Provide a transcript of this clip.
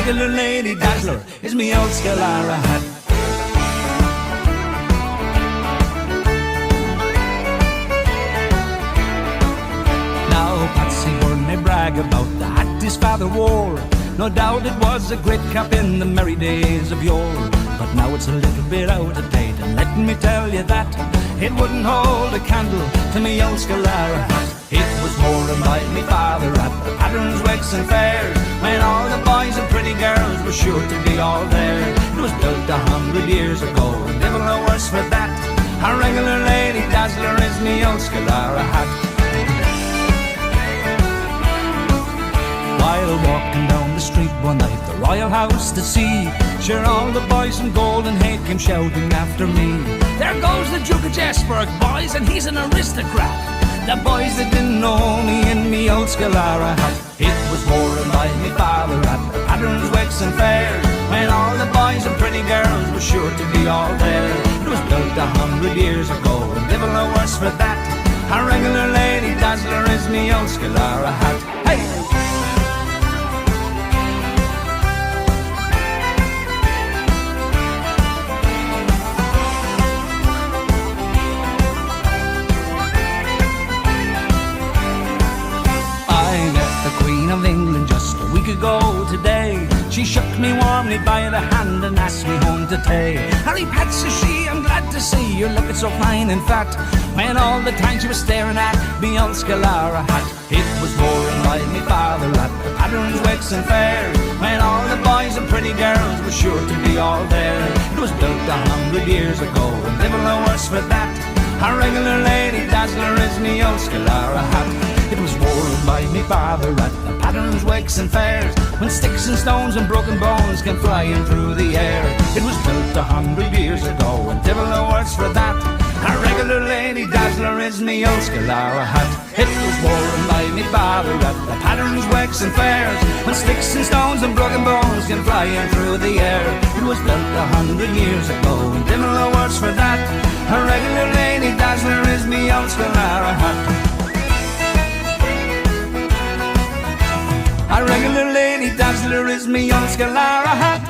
regular lady dazzler is me old Skilara hat. Now Patsy heard me brag about the hat his father wore. No doubt it was a great cap in the merry days of yore. But now it's a little bit out of date, and let me tell you that it wouldn't hold a candle to me old Skilara hat. It was worn by me father at the patterns, wakes and fairs, when all the boys and pretty girls were sure to be all there. It was built 100 years ago, and devil no worse for that. A regular lady dazzler is me old Skilara hat. While walking down the street one night, the Royal House to see, sure all the boys from Golden Hate came shouting after me. There goes the Duke of Jesberg, boys, and he's an aristocrat. The boys that didn't know me in me old Skilara hat. It was worn by me father at the patterns, wakes and fairs, when all the boys and pretty girls were sure to be all there. It was built 100 years ago, and devil no worse for that. A regular lady dazzler is me old Skilara hat. Hey! Of England just a week ago today. She shook me warmly by the hand and asked me home to tea. Harry Pat, says she, I'm glad to see you're looking so fine and fat, when all the time she was staring at me old Skilara hat. It was worn by me father at the patterns, wakes and fairs, when all the boys and pretty girls were sure to be all there. It was built 100 years ago, and devil no worse for that. A regular lady dazzler is me old Skilara hat. It was worn by me father at the patterns, wakes and fairs, when sticks and stones and broken bones came flying through the air. It was built 100 years ago, and devil no worse for that. A regular lady dazzler is me old Skilara hat. It was worn by me father at the patterns, wakes and fairs, when sticks and stones and broken bones came flying through the air. It was built 100 years ago, and devil no worse for that. A regular lady dazzler is me old Skilara hat. A regular lady dazzler is me old Skilara hat.